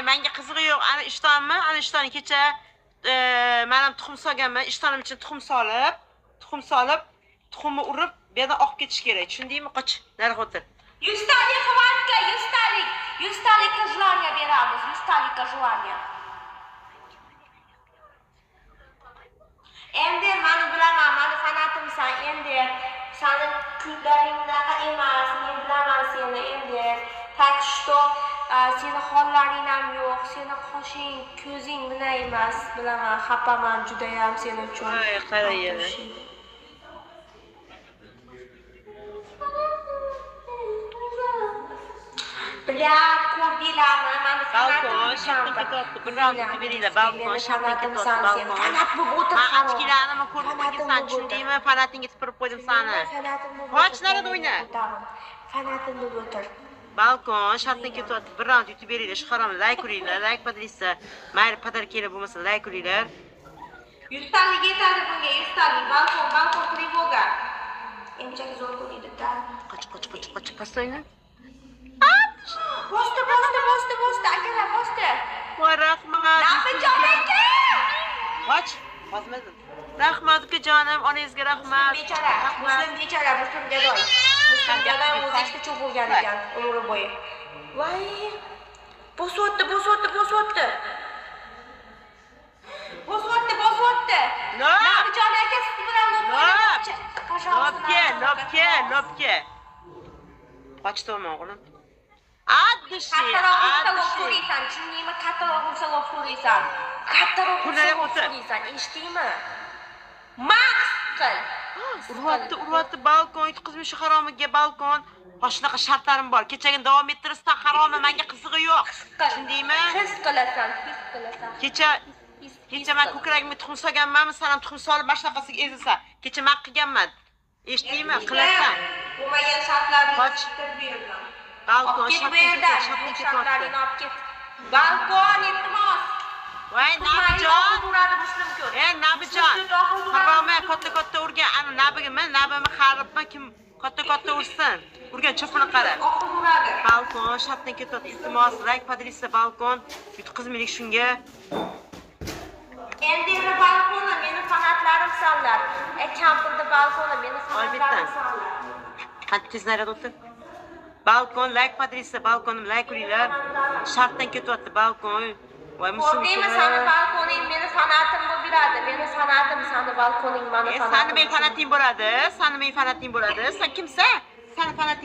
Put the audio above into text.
menga qizig'i yo'q. Ana ishtonni, kecha men tuxum solganman. Ishtonim uchun tuxum solib, tuxumni urib, bu yerdan oqib ketish kerak. Tushundingmi? Qoch, nariga o'tir. 100 talik xabarga, 100 talik желание beramiz, 100 talik желание. Endi meni bilaman, meni fanatimsan, endi seni kunlaring bunaqa emas, men bilaman seni endi. Tak что seni hollaring ham yo'q, seni qoshing, ko'zing bunday emas, bilaman, xafaman juda ham sen uchun. Ay, qaraydi. Bля, ko'rdinglarmi? Meni Balkon, shapka ketdi. Bir round beringlar, balkon, shapka ketdi, balkon. Fanat bo'lib o'tir. Men ochkilarni ko'rmagansan, tushundingmi? Fanatingga tipirib qo'ydim seni. Qoch, narada o'yna. Fanatim bo'lib o'tir. Balkon, shapka ketyapti. Bir round yutib beringlar, shu haromni like uringlar, like podrisa. Mayli podarkalar bo'lmasa like uringlar. 100 talik yetadi bunga, 100 talik. Balkon trivoga. Emchak zo'r ko'radi-da. Qoch, pastda o'yna. Bosti, akalar, bosti. Voy, rahmat. Nabijon aka! Qoch, bosmadim. Rahmat ukajonim, onangizga rahmat. Muslim bechora, Muslim gadoy. Muslim gadoy o'zingizda cho'p bo'lgan ekan umri bo'yi. Voy! Bosotdi. No! Nabijon aka siz bilan Nopke. Qochdim o'g'lim. Kattaroq so'raysan, tushundingmi? Kattaroq so'raysan. Eshitdingmi? Max qil. Urvatdi balkon, yutqizmi shu haromiga balkon. Shunaqa shartlarim bor. Kechagina davom ettirishdan haromi, menga qizig'i yo'q. Tushundingmi? His qilasan. Kecha men ko'kragimga tuxum solganmanmi? Sen ham tuxum solib mashnaqasiga ezisan. Kecha men qilganman. Eshitdingmi? Qilasan. Bo'lmagan shartlarni chiqarib berdim. Balkon, shartlarini olib ket. Balkon, iltimos. Voy, Nabijon. Muslim ko'r. Nabijon. Haromi katta urgan. Ana nabimi xaribmi kim katta ursin. Urgan cho'pini qara. Oqib uradi. Balkon, shartdan ketyapti. Iltimos, like podrisa balkon. Yutqizmaylik shunga. Endi balkoni meni fanatlarim sanlar. Kampirda balkoni meni fanatlarim sanlar. Qancha tez narada o'tir. Balkon, like podrisa, balkonim like uringlar. Shartdan ketyapti balkon. Voy, Ko'rdingmi, seni balkoning meni fanatim bo'lib yuradi. Meni fanatim, seni balkoning meni fanatim. Seni men fanating bo'ladi. Sen kimsan? Seni fanating